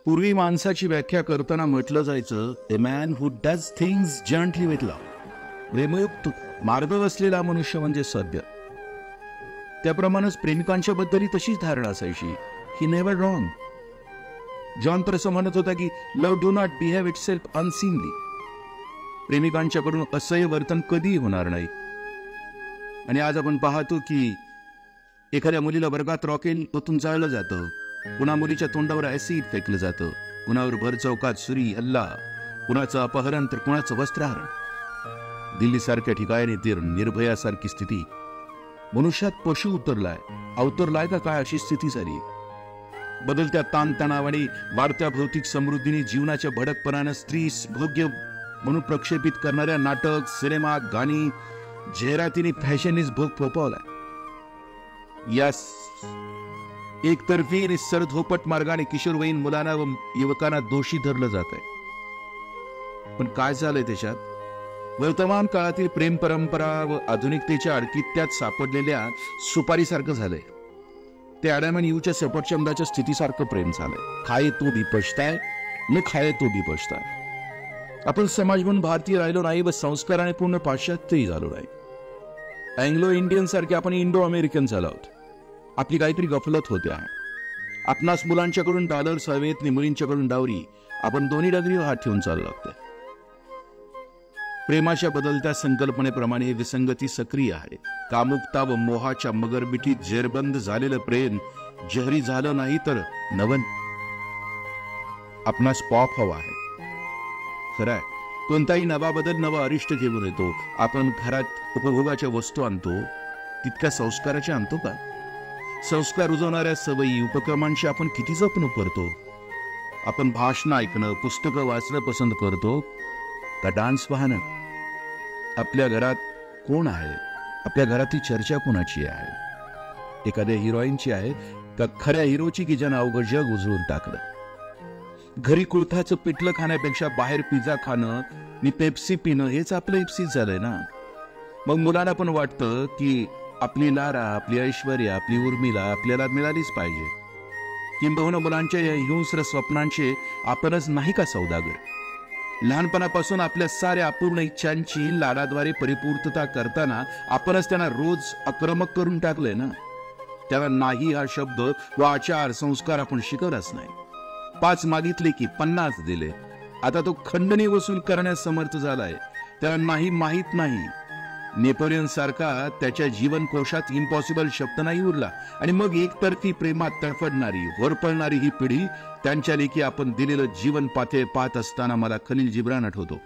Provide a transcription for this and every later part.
पूर्वी माणसाची व्याख्या करताना म्हटलं जायचं, a man who does things gently with love. प्रेमयुक्त मार्ग असलेला मनुष्य म्हणजे सद्य. त्याप्रमाणेच प्रेमिकांच्या बद्दलही तशीच धारणा असायची. ही नेव्हर रॉंग. जॉन तर असं म्हणत होता की love do not behave itself unseemly. प्रेमिकांच्याकडून असह्य वर्तन कधीही होणार नाही. आणि आज आपण पाहतो की एखाद्या मुलीला वर्गात रॉकेल ओतून जाळलं जातं, पुन्हा मुलीच्या तोंडावर ऍसिड फेकलं जातं, कुणावर भर चौकात सुरी हल्ला, कुणाचं अपहरण तर कुणाचं वस्त्रहरण. दिल्लीसारख्या ठिकाणी तर निर्भयासारखी स्थिती. मनुष्यात पशु अवतरलाय का काय अशी स्थिती झाली. बदलत्या ताणतणावाने वाढत्या भौतिक समृद्धीने जीवनाच्या भडकपणानं स्त्रीस भोग्य म्हणून प्रक्षेपित करणाऱ्या नाटक, सिनेमा, गाणी, जाहिरातीने फॅशनीस भोग फोपवलाय. या एकतर्फी आणि सरधोपट मार्गाने किशोरवयीन मुलांना व युवकांना दोषी धरलं जात आहे. पण काय झालंय देशात? वर्तमान काळातील प्रेम परंपरा व आधुनिकतेच्या अडकित्यात सापडलेल्या सुपारीसारखं झालंय. ते ॲडम अँड ईव्हच्या सफरचंदाच्या स्थितीसारखं प्रेम झालंय. खाये तो भी पछताय, न खाये तो भी पछताय. आपण समाज म्हणून भारतीय राहिलो नाही व संस्काराने पूर्ण पाश्चात्यही झालो नाही. अँग्लो इंडियन सारखे आपण इंडो अमेरिकन झालो आहोत. आपली काहीतरी गफलत होते आहे. आपणास मुलांच्याकडून डॉलर्स हवेत आणि मुलींच्याकडून डावरी. आपण दोन्ही डगरीवर हात ठेवून चालू लागतोय. प्रेमाच्या बदलत्या संकल्पनेप्रमाणे विसंगती सक्रिय आहे. कामुकता व मोहाच्या मगरमिठीत जेरबंद झालेलं प्रेम जहरी झालं नाही तर नवन. आपणास पॉप हवा आहे. खरंय, कोणताही नवा बदल नवा अरिष्ट घेऊन येतो. आपण घरात उपभोगाच्या वस्तू आणतो, तितक्या संस्काराच्या आणतो का? संस्कार रुजवणाऱ्या सवयी उपक्रमांची आपण किती जपणूक करतो? आपण भाषण ऐकणं, पुस्तकं वाचणं पसंत करतो का डान्स पाहणं? आपल्या घरात कोण आहे? आपल्या घरातली चर्चा कोणाची आहे? एखाद्या हिरोईनची आहे का खऱ्या हिरोची की ज्यानं अवघं जग उजळून टाकलं? घरी कुळथाचं पिठलं खाण्यापेक्षा बाहेर पिझ्झा खाणं आणि पेप्सी पिणं हेच आपलं इप्सीच झालंय ना. मग मुलांना पण वाटतं की आपली लारा, आपली ऐश्वर्या, आपली उर्मिला आपल्याला मिळालीच पाहिजे. किंबहुना मुलांच्या या हिंस्र स्वप्नांचे आपणच नाही का सौदागर? लहानपणापासून आपल्या साऱ्या अपूर्ण इच्छांची लाडाद्वारे परिपूर्तता करताना आपणच त्यांना रोज आक्रमक करून टाकलंय ना. त्याला नाही हा शब्द व आचार संस्कार आपण शिकवलाच नाही. 5 मागितले की 50 दिले. आता तो खंडणी वसूल करण्यास समर्थ झालाय. त्याला नाही माहीत नाही. नेपोलियन सारखा त्याच्या जीवनकोशात इम्पॉसिबल शब्द नाही उरला. आणि मग एकतर्फी प्रेमात तडफडणारी होरपळणारी ही पिढी त्यांच्या लेखी आपण दिलेलं जीवन पाहत असताना मला खलील जिब्रान आठवतो.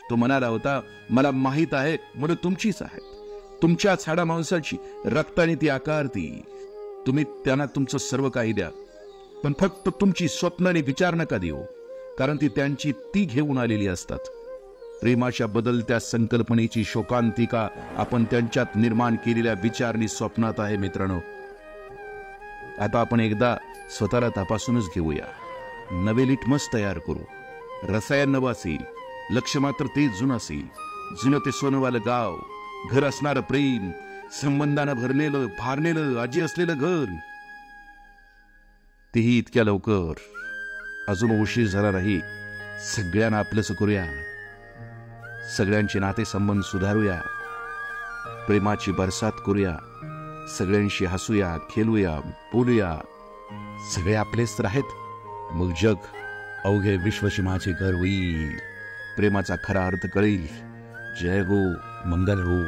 तो म्हणाला होता, मला माहीत आहे मुलं तुमचीच आहेत, तुमच्याच हाडा मांसाची, रक्ताने ती आकारती. तुम्ही त्यांना तुमचं सर्व काही द्या, पण फक्त तुमची स्वप्नाने विचार नका देऊ, कारण ती त्यांची ती घेऊन आलेली असतात. प्रेमाच्या बदलत्या संकल्पनेची शोकांतिका आपण त्यांच्यात निर्माण केलेल्या विचारणी स्वप्नात आहे. मित्रांनो, आता आपण एकदा स्वतःला तपासूनच घेऊया. नवे लिटमस तयार करू. रसायन नवं असेल, लक्ष मात्र तेच जुनं असेल. जुनं ते सोनवालं गाव, घर असणारं प्रेम, संबंधानं भरलेलं भारलेलं आजी असलेलं घर. तेही इतक्या लवकर. अजून उशीर झाला नाही. सगळ्यांना आपलंच करूया. सगळ्यांचे नातेसंबंध सुधारूया. प्रेमाची बरसात करूया. सगळ्यांशी हसूया, खेळूया, बोलूया. सगळे आपलेच तर आहेत. मग जग अवघे विश्वचे माझे घर होईल. प्रेमाचा खरा अर्थ कळेल. जय हो, मंगल हो.